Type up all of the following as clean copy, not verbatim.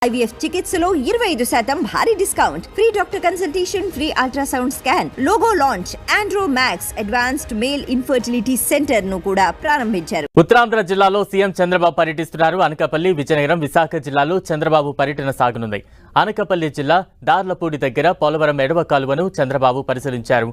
IVF చికిత్సలో 25% భారీ discount, free doctor consultation, free ultrasound scan, logo launch, Andro max advanced male infertility centre ను కూడా ప్రారంభించారు. ఉత్తరాంధ్ర జిల్లాలో సీఎం చంద్రబాబు పర్యటిస్తున్నారు. అనకాపల్లి, విజయనగరం, విశాఖ జిల్లాలో చంద్రబాబు పర్యటన సాగనుంది. అనకాపల్లి జిల్లా దార్లపూడి దగ్గర పోలవరం ఎడవ కాలువను చంద్రబాబు పరిశీలించారు.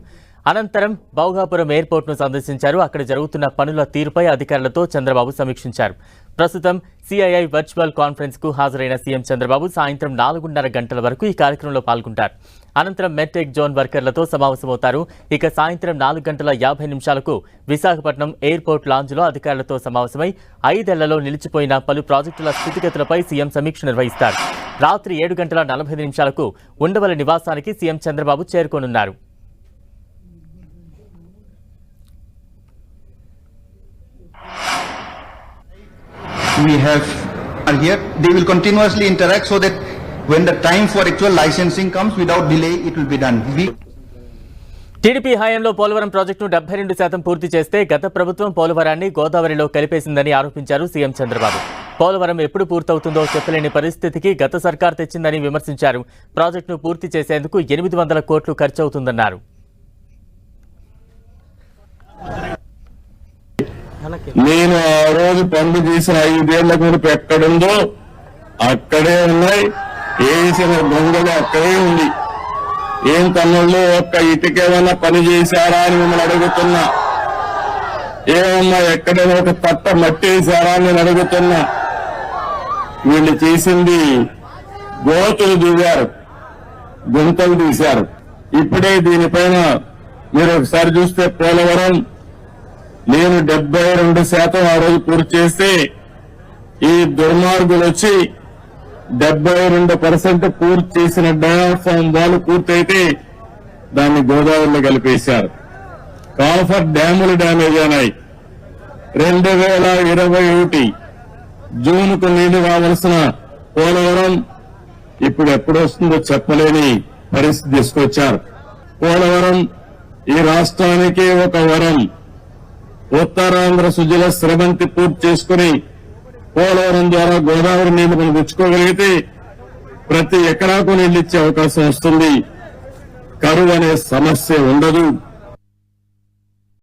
అనంతరం భౌగాపురం ఎయిర్పోర్ట్ ను సందర్శించారు. అక్కడ జరుగుతున్న పనుల తీరుపై అధికారులతో చంద్రబాబు సమీక్షించారు. ప్రస్తుతం సిఐఐ వర్చువల్ కాన్ఫరెన్స్ కు హాజరైన సీఎం చంద్రబాబు సాయంత్రం 4:30 గంటల వరకు ఈ కార్యక్రమంలో పాల్గొంటారు. అనంతరం మెడ్టెక్ జోన్ వర్కర్లతో సమావేశమవుతారు. ఇక సాయంత్రం 4:50 విశాఖపట్నం ఎయిర్పోర్ట్ లాంజ్లో అధికారులతో సమావేశమై 5 ఏళ్లలో నిలిచిపోయిన పలు ప్రాజెక్టుల స్థితిగతులపై సీఎం సమీక్ష నిర్వహిస్తారు. రాత్రి 7:45 ఉండవల్లి నివాసానికి సీఎం చంద్రబాబు చేరుకోనున్నారు. We have here, they will continuously interact so that when the time for actual licensing comes, without delay, it will be done. TDP హయాంలో పోలవరం ప్రాజెక్టును 72% పూర్తి చేస్తే గత ప్రభుత్వం పోలవరాన్ని గోదావరిలో కలిపేసిందని ఆరోపించారు సీఎం చంద్రబాబు. పోలవరం ఎప్పుడు పూర్తవుతుందో చెప్పలేని పరిస్థితికి గత సర్కార్ తెచ్చిందని విమర్శించారు. ప్రాజెక్టును పూర్తి చేసేందుకు 800 కోట్లు ఖర్చవుతుందన్నారు. నేను ఆ రోజు పనులు చేసిన 5 ఏళ్ల గురించి ఎక్కడుందో అక్కడే ఉన్నాయి, వేసిన దొంగలు అక్కడే ఉంది. ఏం తమ్ముళ్ళు ఒక్క ఇటుకేమైనా పని చేశారా అని మిమ్మల్ని అడుగుతున్నా. ఏమన్నా ఎక్కడైనా ఒక తట్ట మట్టి వేశారా అని నేను అడుగుతున్నా. వీళ్ళు చేసింది గోతులు దిగారు, గుంతలు తీశారు. ఇప్పుడే దీనిపైన మీరు ఒకసారి చూస్తే పోలవరం నేను 72% ఆ రోజు పూర్తి చేస్తే ఈ దుర్మార్గులు వచ్చి 72% పూర్తి చేసిన డయాఫ్రామ్ వాల్ పూర్తయితే దాన్ని గోదావరిలో కలిపేశారు. కాల్ఫర్ డ్యాములు డ్యామేజ్ అయినాయి. 2021 జూన్కు నీళ్లు రావాల్సిన పోలవరం ఇప్పుడు ఎప్పుడు వస్తుందో చెప్పలేని పరిస్థితి తీసుకొచ్చారు. పోలవరం ఈ రాష్ట్రానికి ఒక వరం. ఉత్తరాంధ్ర సుజల స్రవంతి పూర్తి చేసుకుని పోలవరం ద్వారా గోదావరి నీళ్లు మనం తెచ్చుకోగలిగితే ప్రతి ఎకరాకు నీళ్లు ఇచ్చే అవకాశం వస్తుంది. కరువు అనే సమస్య ఉండదు.